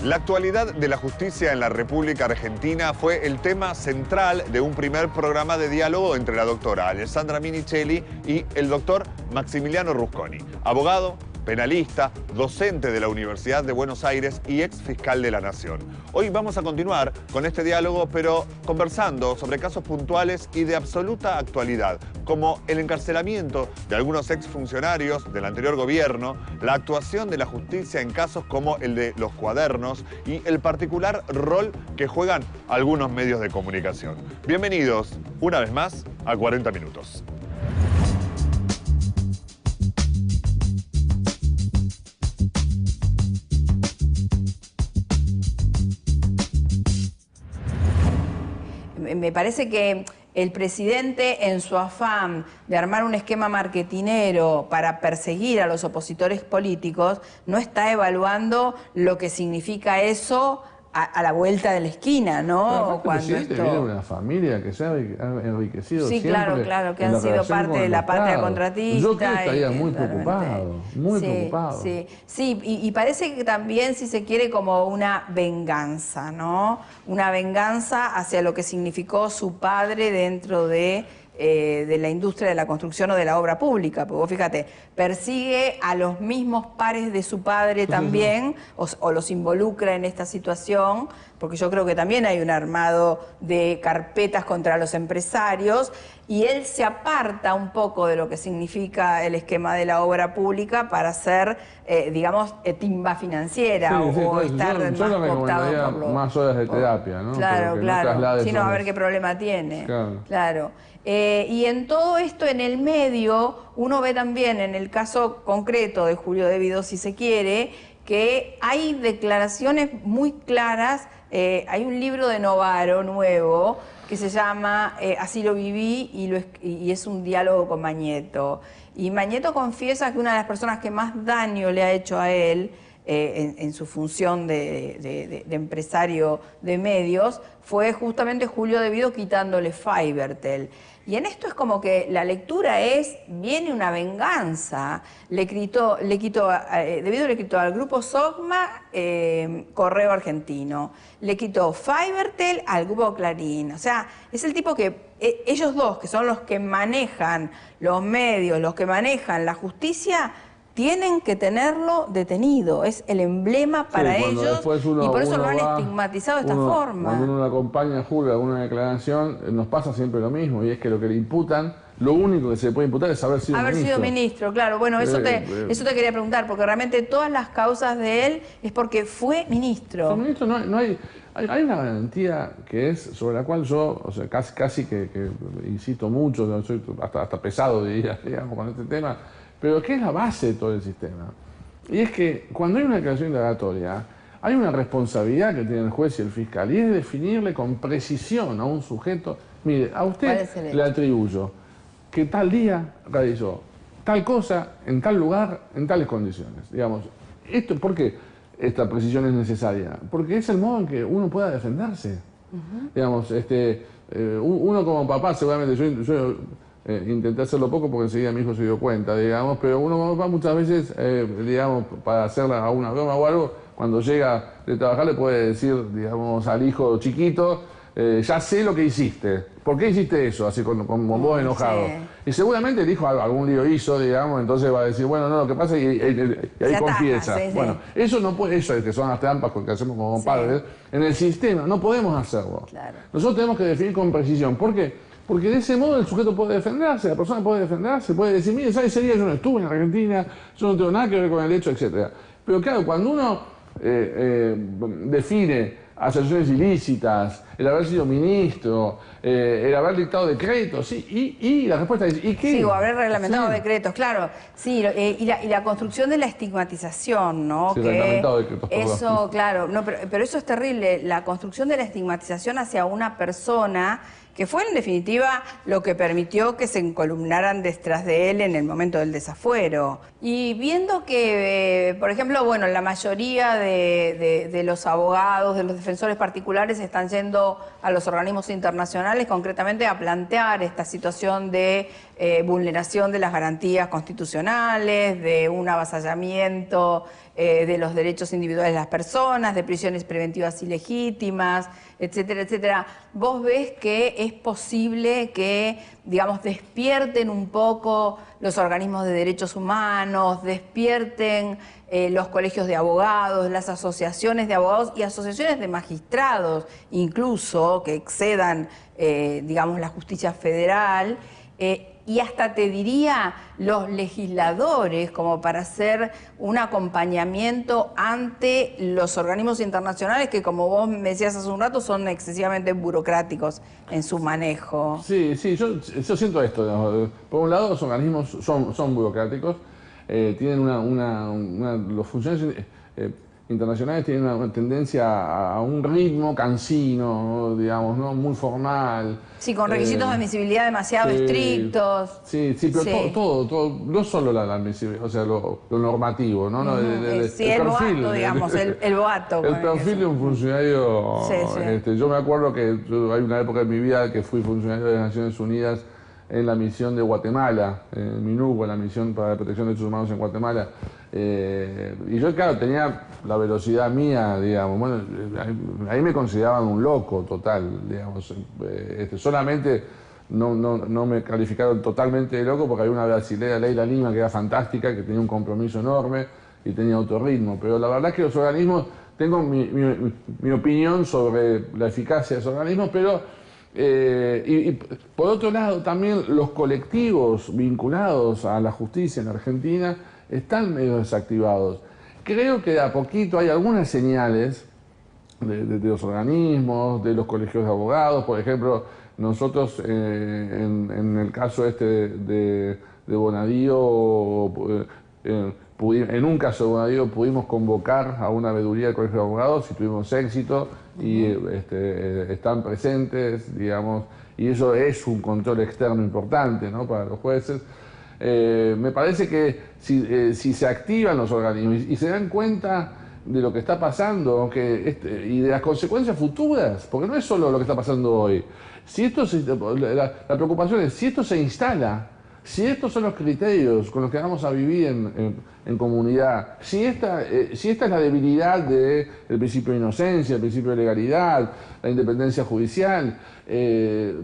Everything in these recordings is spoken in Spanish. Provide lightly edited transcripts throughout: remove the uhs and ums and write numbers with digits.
La actualidad de la justicia en la República Argentina fue el tema central de un primer programa de diálogo entre la doctora Alessandra Minichelli y el doctor Maximiliano Rusconi, abogado, penalista, docente de la Universidad de Buenos Aires y ex fiscal de la Nación. Hoy vamos a continuar con este diálogo, pero conversando sobre casos puntuales y de absoluta actualidad, como el encarcelamiento de algunos exfuncionarios del anterior gobierno, la actuación de la justicia en casos como el de los cuadernos y el particular rol que juegan algunos medios de comunicación. Bienvenidos una vez más a 40 Minutos. Me parece que el presidente, en su afán de armar un esquema marketinero para perseguir a los opositores políticos, no está evaluando lo que significa eso a la vuelta de la esquina, ¿no? Cuando esto viene de una familia que se ha enriquecido sí, siempre. Claro, que han sido parte de la patria contratista. Yo creo que estaría muy preocupado, muy preocupado. Sí, y parece que también, si se quiere, como una venganza, ¿no? Una venganza hacia lo que significó su padre dentro de la industria de la construcción o de la obra pública, porque vos fíjate, persigue a los mismos pares de su padre también, o los involucra en esta situación, porque yo creo que también hay un armado de carpetas contra los empresarios, y él se aparta un poco de lo que significa el esquema de la obra pública para ser, digamos, timba financiera, o estar más cooptado por lo... más horas de terapia, ¿no? Claro, sino a ver qué problema tiene. Claro. Y en todo esto, en el medio, uno ve también, en el caso concreto de Julio De Vido, si se quiere, que hay declaraciones muy claras. Hay un libro de Novaro nuevo que se llama Así lo viví, y es un diálogo con Mañeto. Y Mañeto confiesa que una de las personas que más daño le ha hecho a él en su función de empresario de medios fue justamente Julio De Vido, quitándole Fivertel. Y en esto es como que la lectura viene una venganza. De Vido le quitó al grupo Sogma Correo Argentino, le quitó Fivertel al grupo Clarín. O sea, es el tipo que ellos dos, que son los que manejan los medios, los que manejan la justicia, tienen que tenerlo detenido. Es el emblema para ellos, y por eso lo han estigmatizado de esta forma. Cuando uno acompaña a Julio a alguna declaración, nos pasa siempre lo mismo, y es que lo que le imputan, lo único que se le puede imputar es haber sido ministro. Claro. Bueno, eso te quería preguntar, porque realmente todas las causas de él es porque fue ministro. Hay una garantía que es sobre la cual yo, o sea, casi que insisto mucho, soy hasta pesado, diría, digamos, con este tema, pero que es la base de todo el sistema. Y es que cuando hay una declaración indagatoria, hay una responsabilidad que tiene el juez y el fiscal, y es definirle con precisión a un sujeto. Mire, a usted le atribuyo que tal día realizó tal cosa, en tal lugar, en tales condiciones. Digamos, ¿por qué esta precisión es necesaria? Porque es el modo en que uno pueda defenderse. Digamos, uno como papá, seguramente, yo intenté hacerlo poco porque enseguida mi hijo se dio cuenta, digamos, pero uno como papá muchas veces, digamos, para hacerle a una broma o algo, cuando llega de trabajar le puede decir, digamos, al hijo chiquito, ya sé lo que hiciste. ¿Por qué hiciste eso? Así como vos enojado. Sí. Y seguramente el hijo algún lío hizo, digamos, entonces va a decir, bueno, no, lo que pasa es y ahí confiesa. Bueno, eso no puede, eso es que son las trampas que hacemos como padres. En el sistema no podemos hacerlo. Nosotros tenemos que definir con precisión. ¿Por qué? Porque de ese modo el sujeto puede defenderse, la persona puede defenderse, puede decir, mire, ¿sabes? Ese día yo no estuve en Argentina, yo no tengo nada que ver con el hecho, etc. Pero claro, cuando uno define asociaciones ilícitas, el haber sido ministro, el haber dictado decretos, y la respuesta es, ¿y qué? Sí, o haber reglamentado decretos, claro. Sí, y la construcción de la estigmatización, ¿no? Sí, reglamentado decretos. Eso, claro, no, pero eso es terrible, la construcción de la estigmatización hacia una persona que fue en definitiva lo que permitió que se encolumnaran detrás de él en el momento del desafuero. Y viendo que, por ejemplo, bueno, la mayoría de los abogados, de los defensores particulares están yendo a los organismos internacionales concretamente a plantear esta situación de vulneración de las garantías constitucionales, de un avasallamiento de los derechos individuales de las personas, de prisiones preventivas ilegítimas, etcétera, etcétera. ¿Vos ves que es posible que, digamos, despierten un poco los organismos de derechos humanos, despierten los colegios de abogados, las asociaciones de abogados y asociaciones de magistrados, incluso, que excedan, digamos, la justicia federal, y hasta te diría los legisladores, como para hacer un acompañamiento ante los organismos internacionales que, como vos me decías hace un rato, son excesivamente burocráticos en su manejo? Sí, yo siento esto, digamos. Por un lado, los organismos son burocráticos, tienen los funcionarios internacionales tienen una tendencia a un ritmo cansino, digamos, ¿no? Muy formal. Sí, con requisitos de admisibilidad demasiado estrictos. Sí, pero sí. Todo, no solo la admisibilidad, o sea, lo normativo, ¿no? Sí, el perfil, boato, digamos, el boato. El perfil de un funcionario. Sí. Yo me acuerdo que hay una época en mi vida que fui funcionario de las Naciones Unidas en la misión de Guatemala, en MINUGUA, la misión para la protección de derechos humanos en Guatemala. Y yo, claro, tenía la velocidad mía, digamos. Bueno, ahí me consideraban un loco total, digamos. Solamente no me calificaron totalmente de loco porque había una brasilera, Leila Lima, que era fantástica, que tenía un compromiso enorme y tenía autorritmo. Pero la verdad es que los organismos, tengo mi opinión sobre la eficacia de esos organismos, pero y por otro lado también los colectivos vinculados a la justicia en Argentina están medio desactivados. Creo que de a poquito hay algunas señales de los organismos, de los colegios de abogados. Por ejemplo, nosotros en el caso de Bonadío, en un caso de Bonadío pudimos convocar a una veeduría del Colegio de Abogados y tuvimos éxito y están presentes, digamos, y eso es un control externo importante, ¿no?, para los jueces. Me parece que si se activan los organismos y se dan cuenta de lo que está pasando y de las consecuencias futuras, porque no es solo lo que está pasando hoy. La preocupación es si esto se instala, si estos son los criterios con los que vamos a vivir en comunidad, si esta es la debilidad del principio de inocencia, el principio de legalidad, la independencia judicial,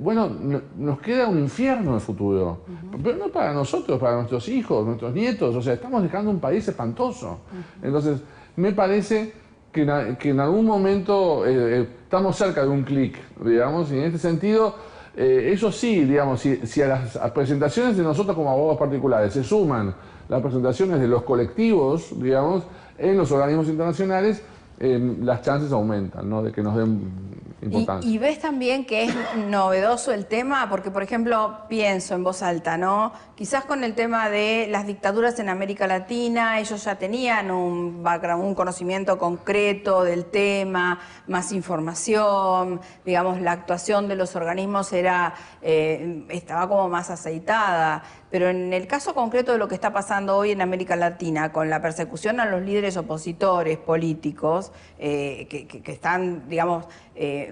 bueno, nos queda un infierno en el futuro. Pero no para nosotros, para nuestros hijos, nuestros nietos. O sea, estamos dejando un país espantoso. Entonces, me parece que en algún momento estamos cerca de un clic, digamos, y en este sentido, eso sí, digamos, si a las presentaciones de nosotros como abogados particulares se suman las presentaciones de los colectivos, digamos, en los organismos internacionales, las chances aumentan, ¿no?, de que nos den importancia. Y ves también que es novedoso el tema, porque, por ejemplo, pienso en voz alta, ¿no? Quizás con el tema de las dictaduras en América Latina, ellos ya tenían un background, un conocimiento concreto del tema, más información, digamos, la actuación de los organismos estaba como más aceitada. Pero en el caso concreto de lo que está pasando hoy en América Latina, con la persecución a los líderes opositores políticos, que están, digamos,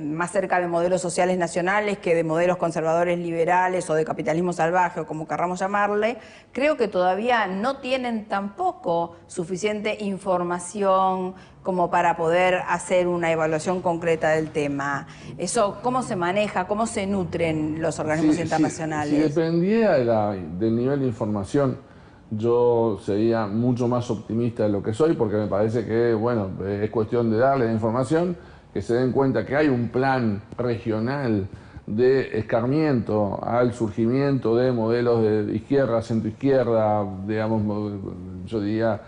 más cerca de modelos sociales nacionales que de modelos conservadores liberales o de capitalismo salvaje, o como querramos llamarle, creo que todavía no tienen tampoco suficiente información como para poder hacer una evaluación concreta del tema. Eso, ¿cómo se maneja, cómo se nutren los organismos internacionales? Si dependiera del nivel de información, yo sería mucho más optimista de lo que soy, porque me parece que, bueno, es cuestión de darle la información, que se den cuenta que hay un plan regional de escarmiento al surgimiento de modelos de izquierda, centroizquierda, digamos, yo diría,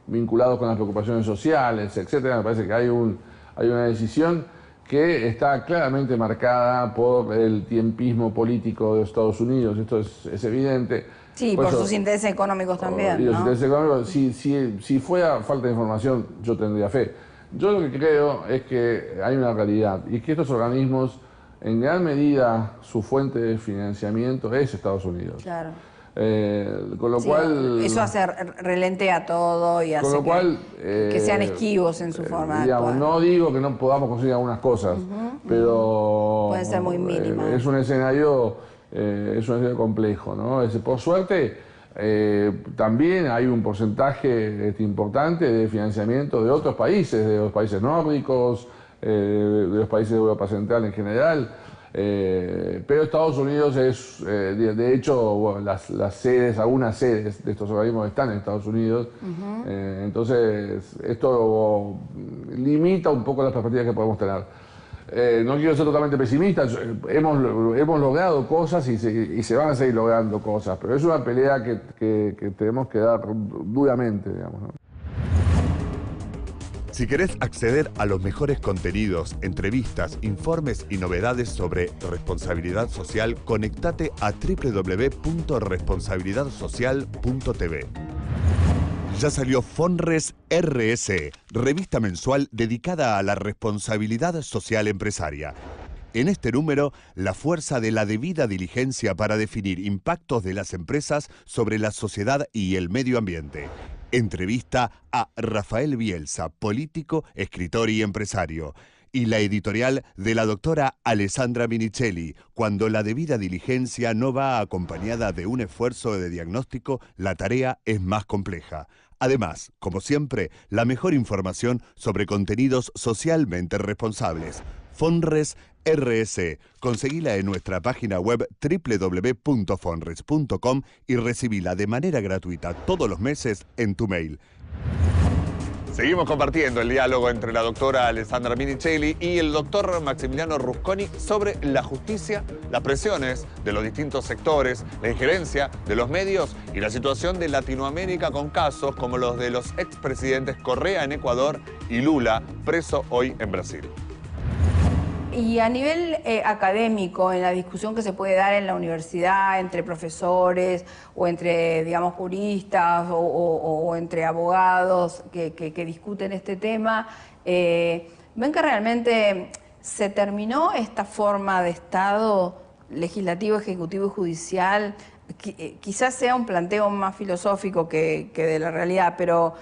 vinculados con las preocupaciones sociales, etcétera. Me parece que hay una decisión que está claramente marcada por el tiempismo político de Estados Unidos. Esto es evidente. Sí, por sus intereses económicos también, y los ¿no? intereses económicos, si fuera falta de información, yo tendría fe. Yo lo que creo es que hay una realidad, y que estos organismos en gran medida su fuente de financiamiento es Estados Unidos. Claro. Con lo cual... Eso hace relente a todo y hace que sean esquivos en su forma de actuar. No digo que no podamos conseguir algunas cosas, pero... Pueden ser muy mínimas. Es un escenario complejo, ¿no? Por suerte, también hay un porcentaje importante de financiamiento de otros países, de los países nórdicos, de los países de Europa Central en general. Pero Estados Unidos es, de hecho, bueno, algunas sedes de estos organismos están en Estados Unidos, entonces esto limita un poco las perspectivas que podemos tener. No quiero ser totalmente pesimista, hemos logrado cosas y se van a seguir logrando cosas, pero es una pelea que tenemos que dar duramente, digamos, ¿no? Si querés acceder a los mejores contenidos, entrevistas, informes y novedades sobre responsabilidad social, conectate a www.responsabilidadsocial.tv. Ya salió Fonres RS, revista mensual dedicada a la responsabilidad social empresaria. En este número, la fuerza de la debida diligencia para definir impactos de las empresas sobre la sociedad y el medio ambiente. Entrevista a Rafael Bielsa, político, escritor y empresario. Y la editorial de la doctora Alessandra Minichelli, cuando la debida diligencia no va acompañada de un esfuerzo de diagnóstico, la tarea es más compleja. Además, como siempre, la mejor información sobre contenidos socialmente responsables. Fonres RS. Conseguila en nuestra página web www.fonres.com y recibila de manera gratuita todos los meses en tu mail. Seguimos compartiendo el diálogo entre la doctora Alessandra Minichelli y el doctor Maximiliano Rusconi sobre la justicia, las presiones de los distintos sectores, la injerencia de los medios y la situación de Latinoamérica con casos como los de los expresidentes Correa en Ecuador y Lula, preso hoy en Brasil. Y a nivel académico, en la discusión que se puede dar en la universidad entre profesores o entre, digamos, juristas o entre abogados que discuten este tema, ¿ven que realmente se terminó esta forma de Estado legislativo, ejecutivo y judicial? Quizás sea un planteo más filosófico que de la realidad, pero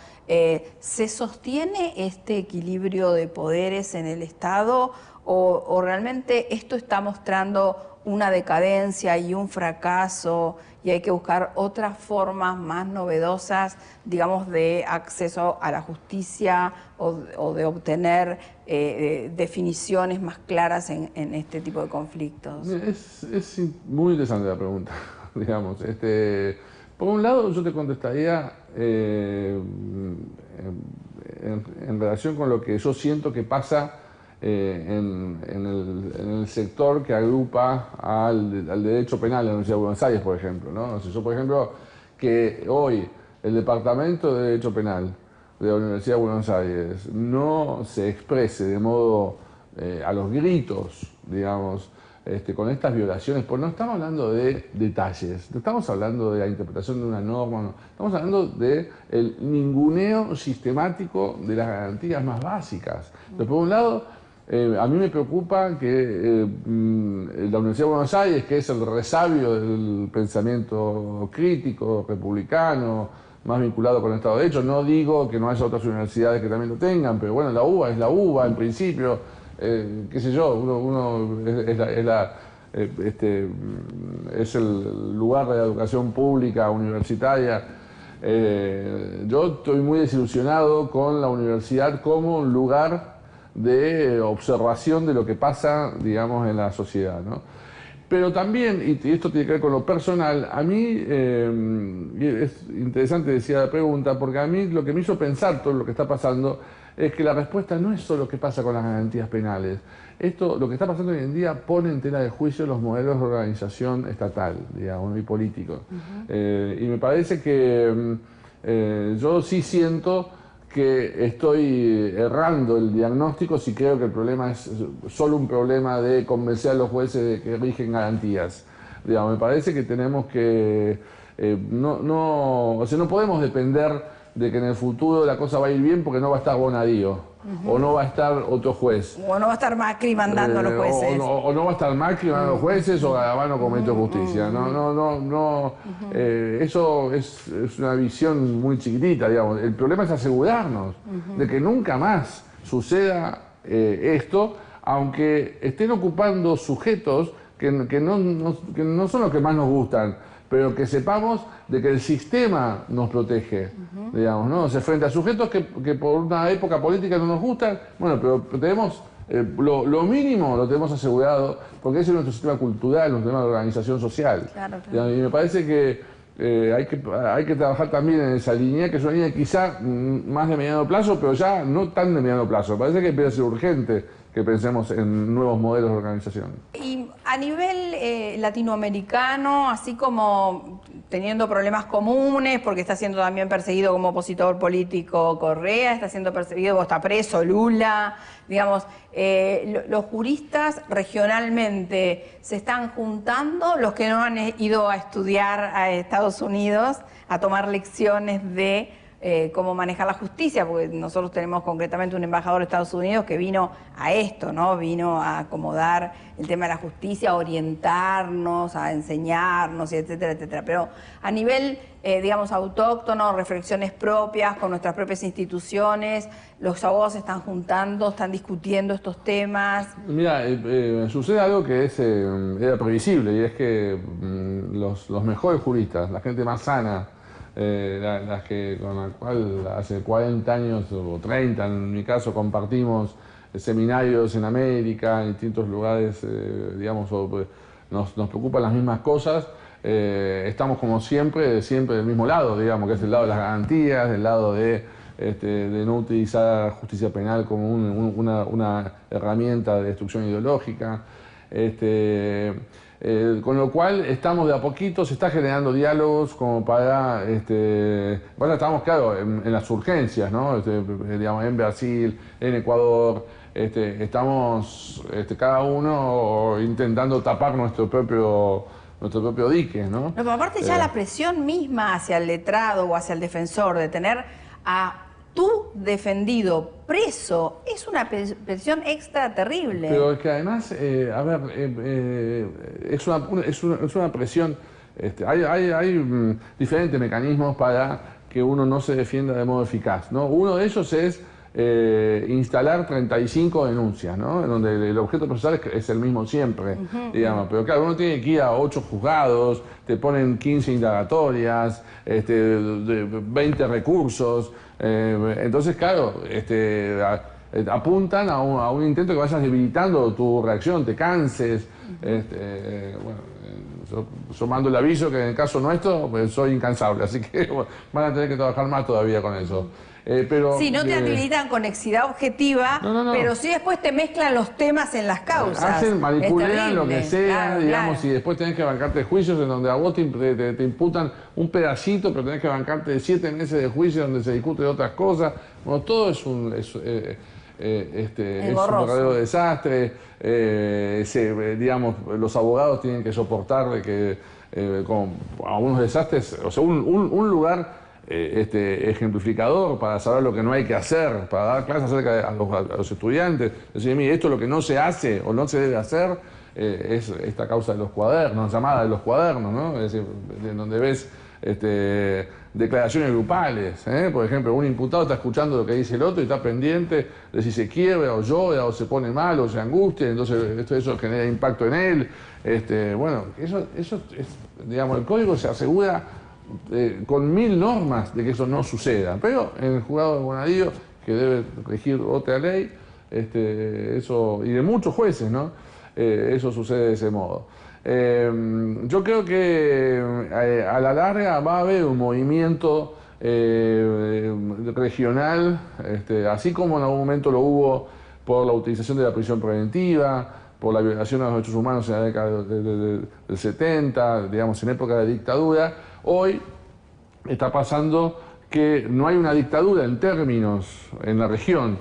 ¿se sostiene este equilibrio de poderes en el Estado o realmente esto está mostrando una decadencia y un fracaso y hay que buscar otras formas más novedosas, digamos, de acceso a la justicia o de obtener definiciones más claras en este tipo de conflictos? Es muy interesante la pregunta, digamos. Por un lado, yo te contestaría en relación con lo que yo siento que pasa en el sector que agrupa al derecho penal de la Universidad de Buenos Aires, por ejemplo, ¿no? O sea, yo, por ejemplo, que hoy el Departamento de Derecho Penal de la Universidad de Buenos Aires no se exprese de modo a los gritos, digamos, con estas violaciones, pues no estamos hablando de detalles, no estamos hablando de la interpretación de una norma, no, estamos hablando del ninguneo sistemático de las garantías más básicas. Entonces, por un lado, a mí me preocupa que la Universidad de Buenos Aires, que es el resabio del pensamiento crítico, republicano, más vinculado con el Estado de Derecho, no digo que no haya otras universidades que también lo tengan, pero bueno, la UBA es la UBA en principio, qué sé yo, es el lugar de la educación pública universitaria. Yo estoy muy desilusionado con la universidad como un lugar de observación de lo que pasa, digamos, en la sociedad, ¿no? Pero también, y esto tiene que ver con lo personal, a mí, es interesante decía la pregunta, porque a mí lo que me hizo pensar todo lo que está pasando es que la respuesta no es solo qué pasa con las garantías penales. Lo que está pasando hoy en día pone en tela de juicio los modelos de organización estatal, digamos, y político. Y me parece que yo sí siento que estoy errando el diagnóstico si creo que el problema es solo un problema de convencer a los jueces de que rigen garantías. Digamos, me parece que tenemos que... o sea, no podemos depender de que en el futuro la cosa va a ir bien porque no va a estar Bonadío. o no va a estar otro juez. O no va a estar Macri mandando a los jueces. O no va a estar Macri mandando a los jueces, o Garabano cometió justicia. Eso es una visión muy chiquitita, digamos. El problema es asegurarnos de que nunca más suceda esto, aunque estén ocupando sujetos que no son los que más nos gustan, pero que sepamos de que el sistema nos protege, digamos, ¿no? O sea, frente a sujetos que por una época política no nos gustan, bueno, pero tenemos lo mínimo lo tenemos asegurado, porque ese es nuestro sistema cultural, nuestro sistema de organización social. Claro. Y me parece que hay que trabajar también en esa línea, que es una línea quizá más de mediano plazo, pero ya no tan de mediano plazo. Me parece que empieza a ser urgente que pensemos en nuevos modelos de organización. Y a nivel latinoamericano, así como teniendo problemas comunes, porque está siendo también perseguido como opositor político Correa, está siendo perseguido o está preso Lula, digamos, los juristas regionalmente se están juntando, los que no han ido a estudiar a Estados Unidos, a tomar lecciones de cómo manejar la justicia, porque nosotros tenemos concretamente un embajador de Estados Unidos que vino a esto, ¿no? Vino a acomodar el tema de la justicia, a orientarnos, a enseñarnos, etcétera, etcétera. Pero a nivel, digamos, autóctono, reflexiones propias, con nuestras propias instituciones, los abogados se están juntando, están discutiendo estos temas. Mira, sucede algo que era previsible, y es que los mejores juristas, la gente más sana, las que con la cual hace 40 años o 30 en mi caso compartimos seminarios en América, en distintos lugares, digamos, nos preocupan las mismas cosas, estamos como siempre del mismo lado, digamos, que es el lado de las garantías, del lado de no utilizar justicia penal como una herramienta de destrucción ideológica. Con lo cual estamos de a poquito, se está generando diálogos como para, bueno, estamos claro en las urgencias, ¿no? Digamos, en Brasil, en Ecuador, estamos cada uno intentando tapar nuestro propio dique, ¿no? No, pero aparte ya la presión misma hacia el letrado o hacia el defensor de tener a tu defendido preso es una presión extra terrible. Pero es que además, a ver, es una presión. Hay diferentes mecanismos para que uno no se defienda de modo eficaz, ¿no? Uno de ellos es instalar 35 denuncias, ¿no? En donde el objeto procesal es el mismo siempre, digamos. Pero claro, uno tiene que ir a 8 juzgados, te ponen 15 indagatorias, 20 recursos. Entonces, claro, apuntan a un intento que vayas debilitando tu reacción, te canses. Bueno, yo mando el aviso que en el caso nuestro pues, soy incansable, así que bueno, van a tener que trabajar más todavía con eso. Pero, sí, no te habilitan conexidad objetiva, no. Pero sí después te mezclan los temas en las causas. Manipulan lo que sea, claro, digamos, claro. Y después tenés que bancarte juicios en donde a vos te imputan un pedacito, pero tenés que bancarte 7 meses de juicio donde se discute de otras cosas. Bueno, todo es un verdadero desastre. Digamos, los abogados tienen que soportar de que con algunos desastres, o sea, un lugar ejemplificador para saber lo que no hay que hacer, para dar clases acerca a los estudiantes, decir, mire, esto es lo que no se hace o no se debe hacer, es esta causa de los cuadernos, llamada de los cuadernos, ¿no? Es decir, en donde ves declaraciones grupales, por ejemplo, un imputado está escuchando lo que dice el otro y está pendiente de si se quiebra o llora o se pone mal o se angustia, entonces eso genera impacto en él. Bueno, eso es, digamos, el código se asegura con 1000 normas de que eso no suceda, pero en el juzgado de Bonadío, que debe regir otra ley, eso, y de muchos jueces, ¿no? Eso sucede de ese modo. Yo creo que a la larga va a haber un movimiento regional, así como en algún momento lo hubo por la utilización de la prisión preventiva, por la violación a los derechos humanos en la década del 70, digamos, en época de dictadura. Hoy está pasando que no hay una dictadura en términos, en la región,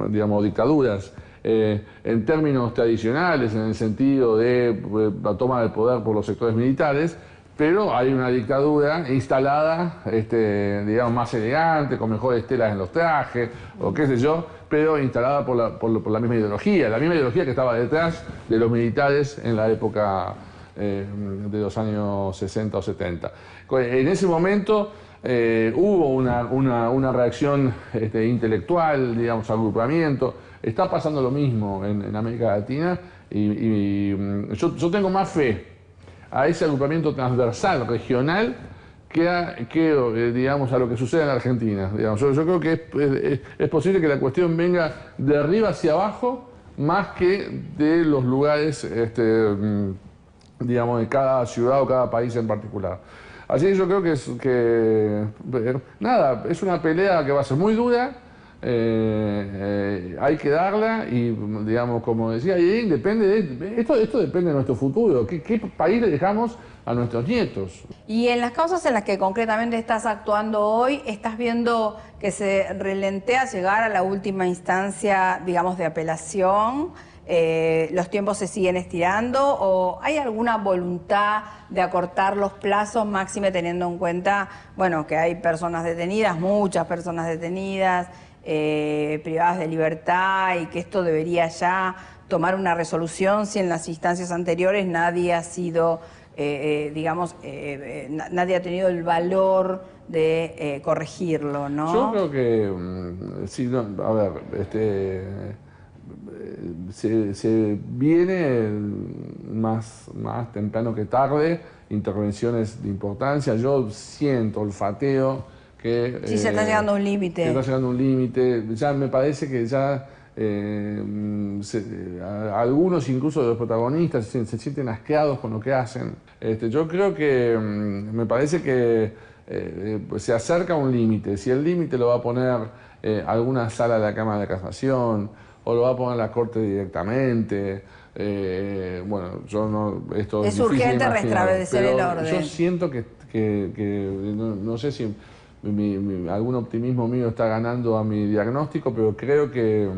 digamos, dictaduras, en términos tradicionales, en el sentido de la toma del poder por los sectores militares, pero hay una dictadura instalada, digamos, más elegante, con mejores telas en los trajes, o qué sé yo, pero instalada por la misma ideología que estaba detrás de los militares en la época de los años 60 o 70. En ese momento hubo una reacción intelectual, digamos, agrupamiento. Está pasando lo mismo en América Latina y yo tengo más fe a ese agrupamiento transversal, regional, que digamos, a lo que sucede en la Argentina. Digamos, yo creo que es posible que la cuestión venga de arriba hacia abajo más que de los lugares, digamos, de cada ciudad o cada país en particular. Así que yo creo que nada, es una pelea que va a ser muy dura. Hay que darla y, digamos, como decía, esto depende de nuestro futuro. ¿Qué país le dejamos a nuestros nietos? Y en las causas en las que concretamente estás actuando hoy, ¿estás viendo que se relentea llegar a la última instancia, digamos, de apelación? ¿Los tiempos se siguen estirando o hay alguna voluntad de acortar los plazos, máxime teniendo en cuenta, bueno, que hay personas detenidas, muchas personas detenidas, privadas de libertad, y que esto debería ya tomar una resolución si en las instancias anteriores nadie ha sido, digamos, nadie ha tenido el valor de corregirlo, ¿no? Yo creo que, sí, no, a ver, se viene más temprano que tarde intervenciones de importancia. Yo siento, olfateo que sí, se está llegando a un límite. Se está llegando a un límite. Ya me parece que ya algunos incluso de los protagonistas se sienten asqueados con lo que hacen. Yo creo que me parece que se acerca a un límite. Si el límite lo va a poner alguna sala de la Cámara de Casación o lo va a poner la Corte directamente, bueno, yo no... Esto es urgente restablecer el orden. Yo siento que no sé si algún optimismo mío está ganando a mi diagnóstico, pero creo que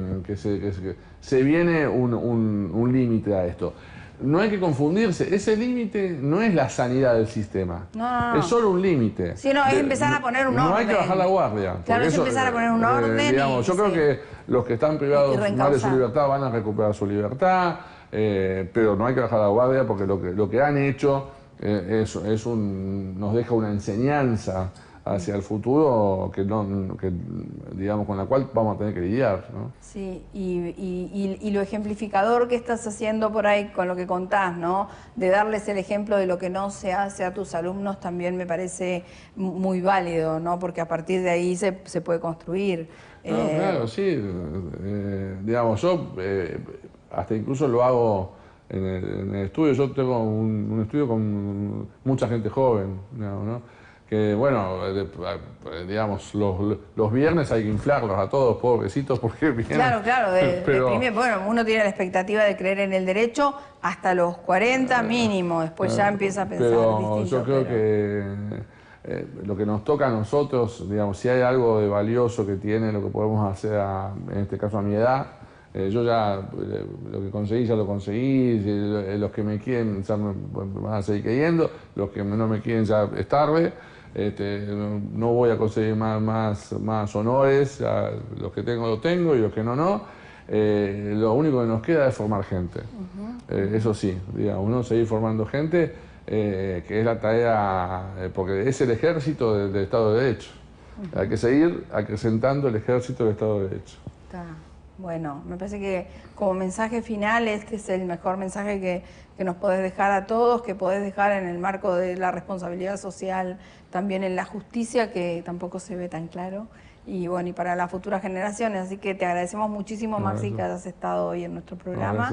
se viene un límite a esto. No hay que confundirse, ese límite no es la sanidad del sistema, no. Es solo un límite. Sí, no, es empezar a poner un orden. No hay que bajar la guardia. Claro, es empezar a poner un orden. Digamos, yo creo que los que están privados más de su libertad van a recuperar su libertad, pero no hay que bajar la guardia porque lo que han hecho nos deja una enseñanza hacia el futuro que digamos, con la cual vamos a tener que lidiar, ¿no? Sí, y lo ejemplificador que estás haciendo por ahí con lo que contás, ¿no? De darles el ejemplo de lo que no se hace a tus alumnos también me parece muy válido, ¿no? Porque a partir de ahí se puede construir. No, claro, sí. Digamos, yo hasta incluso lo hago en el estudio. Yo tengo un estudio con mucha gente joven, ¿no? Que bueno, digamos, los viernes hay que inflarlos a todos, pobrecitos, porque vienen... Claro, bueno, uno tiene la expectativa de creer en el derecho hasta los 40 mínimo, después ya empieza a pensar distinto. Yo creo que lo que nos toca a nosotros, digamos, si hay algo de valioso que tiene lo que podemos hacer, en este caso a mi edad, yo ya lo que conseguí ya lo conseguí, los que me quieren ya me van a seguir queriendo, los que no me quieren ya es tarde. No voy a conseguir más honores, los que tengo los tengo y los que no. Lo único que nos queda es formar gente. Eso sí, digamos, uno seguir formando gente, que es la tarea, porque es el ejército del Estado de Derecho. Hay que seguir acrecentando el ejército del Estado de Derecho. Está. Bueno, me parece que como mensaje final este es el mejor mensaje que nos podés dejar a todos, que podés dejar en el marco de la responsabilidad social, también en la justicia, que tampoco se ve tan claro, y bueno, y para las futuras generaciones. Así que te agradecemos muchísimo, Maxi, que hayas estado hoy en nuestro programa.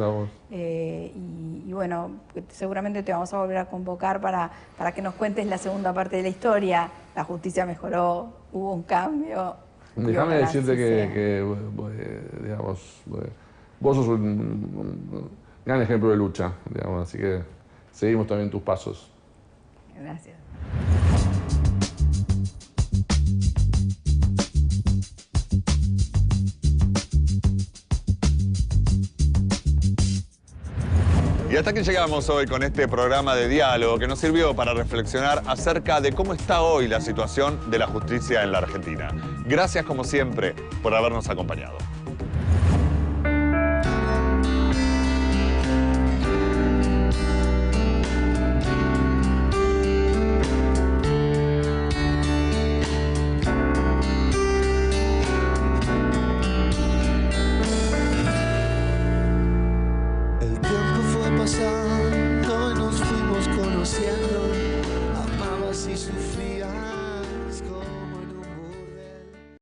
Y bueno, seguramente te vamos a volver a convocar para que nos cuentes la segunda parte de la historia. La justicia mejoró, hubo un cambio. Déjame decirte que digamos, vos sos un gran ejemplo de lucha, digamos, así que seguimos también tus pasos. Gracias. Y hasta aquí llegamos hoy con este programa de diálogo que nos sirvió para reflexionar acerca de cómo está hoy la situación de la justicia en la Argentina. Gracias, como siempre, por habernos acompañado.